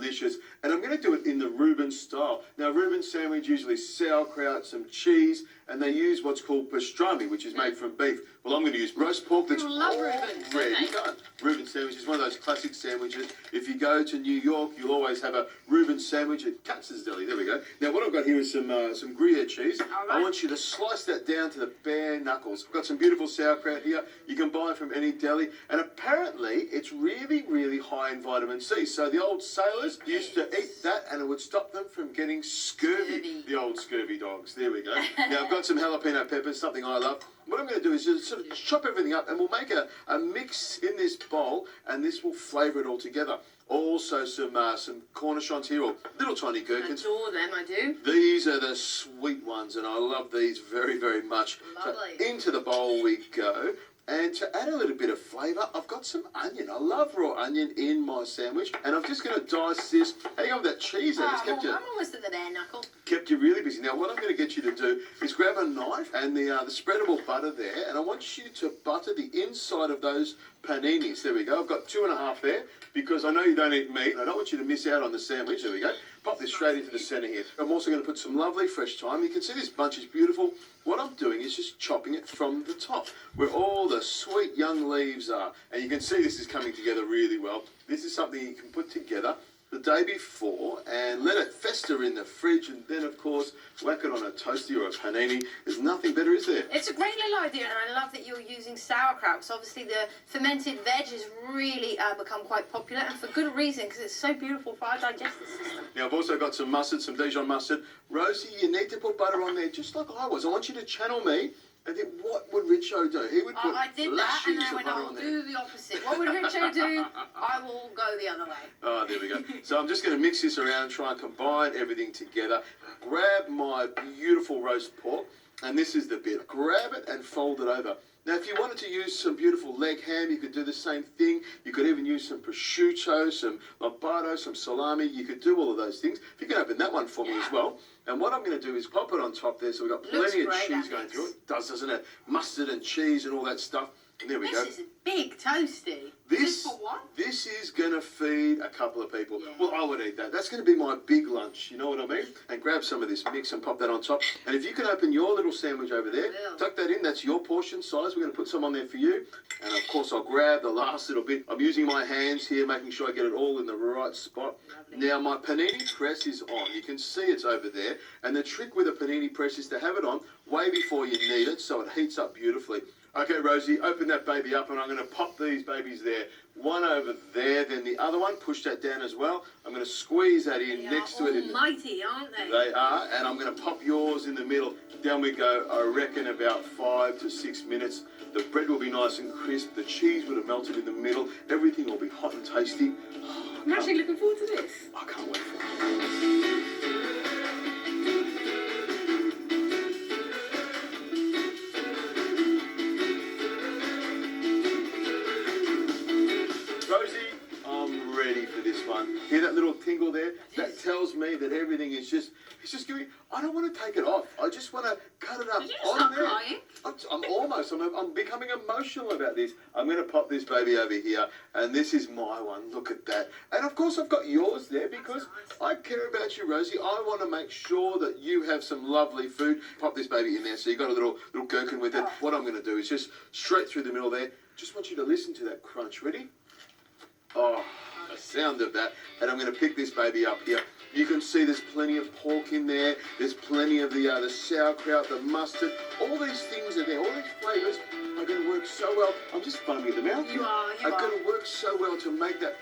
delicious. And I'm going to do it in the Reuben style. Now, Reuben sandwich usually sauerkraut, some cheese, and they use what's called pastrami, which is made from beef. Well, I'm going to use roast pork that's People love Reubens, don't already they? done. Reuben sandwich is one of those classic sandwiches. If you go to New York, you'll always have a Reuben sandwich at Katz's Deli. There we go. Now, what I've got here is some Gruyere cheese. All I right. want you to slice that down to the bare knuckles. I've got some beautiful sauerkraut here. You can buy it from any deli. And apparently, it's really, really high in vitamin C. So the old sailors used to eat that and it would stop them from getting scurvy. The old scurvy dogs. There we go. Now, I've got some jalapeno peppers, something I love. What I'm going to do is just sort of chop everything up and we'll make a mix in this bowl and this will flavour it all together. Also some cornichons here, or little tiny I gherkins. adore them, I do. These are the sweet ones and I love these very, very much. Lovely. So into the bowl we go. And to add a little bit of flavour, I've got some onion. I love raw onion in my sandwich. And I'm just going to dice this. Hang on with that cheese there. It's kept I'm almost at the bare knuckle. kept you really busy. Now, what I'm going to get you to do is grab a knife and the spreadable butter there, and I want you to butter the inside of those paninis. There we go. I've got 2.5 there because I know you don't eat meat. And I don't want you to miss out on the sandwich. There we go. Pop this straight into the centre here. I'm also going to put some lovely fresh thyme. You can see this bunch is beautiful. What I'm doing is just chopping it from the top, where all the sweet young leaves are. And you can see this is coming together really well. This is something you can put together the day before and let it fester in the fridge, and then of course whack it on a toasty or a panini. There's nothing better, is there? It's a great little idea, and I love that you're using sauerkraut. So obviously the fermented veg has really become quite popular, and for good reason, because it's so beautiful for our digestive system. Now I've also got some mustard, some Dijon mustard. Rosie, you need to put butter on there just like I was. I want you to channel me and think, what would Richo do? He would put I did that, and lashes I of went, butter I'll on there. do the opposite. What would Richo do? I will go the other way. Oh, there we go. So I'm just going to mix this around, try and combine everything together. Grab my beautiful roast pork, and this is the bit. Grab it and fold it over. Now, if you wanted to use some beautiful leg ham, you could do the same thing. You could even use some prosciutto, some lombardo, some salami. You could do all of those things. If you can open that one for me as well. And what I'm going to do is pop it on top there. So we've got Looks plenty of great, cheese that going mix. through it. It does, doesn't it? Mustard and cheese and all that stuff. And there we go. This is a big toasty. This Just for one? This is going to feed a couple of people. Yeah. Well, I would eat that. That's going to be my big lunch, you know what I mean? And grab some of this mix and pop that on top. And if you can open your little sandwich over there, will. tuck that in. That's your portion size. We're going to put some on there for you. And of course, I'll grab the last little bit. I'm using my hands here, making sure I get it all in the right spot. Lovely. Now, my panini press is on. You can see it's over there. And the trick with a panini press is to have it on way before you need it so it heats up beautifully. Okay, Rosie, open that baby up and I'm going to pop these babies there. One over there, then the other one, push that down as well. I'm going to squeeze that in They next are to it. almighty, aren't they? They are, and I'm going to pop yours in the middle. Down we go, I reckon about 5 to 6 minutes. The bread will be nice and crisp. The cheese would have melted in the middle. Everything will be hot and tasty. I'm actually looking forward to this. I can't wait for it. Rosie, I'm ready for this one. Hear that little tingle there? That tells me that everything is just, it's just giving, I don't want to take it off. I just want to cut it up Did you on start there. crying? I'm almost, I'm becoming emotional about this. I'm going to pop this baby over here, and this is my one. Look at that. And of course I've got yours there because I care about you, Rosie. I want to make sure that you have some lovely food. Pop this baby in there so you've got a little gherkin with it. What I'm going to do is just straight through the middle there. Just want you to listen to that crunch. Ready? Oh, the sound of that. And I'm going to pick this baby up here. You can see there's plenty of pork in there. There's plenty of the sauerkraut, the mustard. All these things are there. All these flavours are going to work so well. I'm just foaming at the mouth. You are, you are are. going to work so well to make that